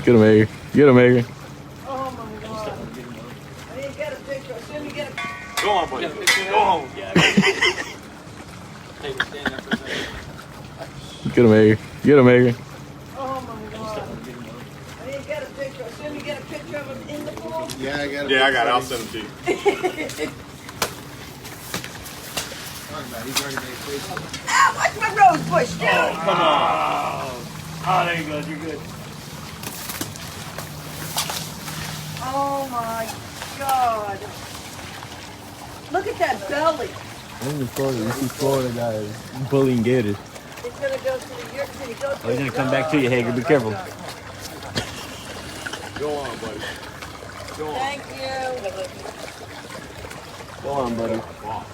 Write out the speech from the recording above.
Get him, Hager. Get him, Hager. Oh my God. I didn't get a picture. As soon as you get a Go on, buddy. Go home. Get him, Hager. Get him, Hager. Oh my God. I didn't get a picture. As soon as you get a picture of him in the pool. Yeah, I got it. Yeah, I got it. I'll send them to you. He's already made faces. Ah, watch my rose bush, dude. Come on. Oh, there you go. You're good. Oh my God. Look at that belly. I'm in Florida. You see Florida guys bullying gators. It's gonna go to the York City. Go to Oh, he's gonna come back to you, Hager. Be careful. Go on, buddy. Go on. Thank you. Go on, buddy. Wow.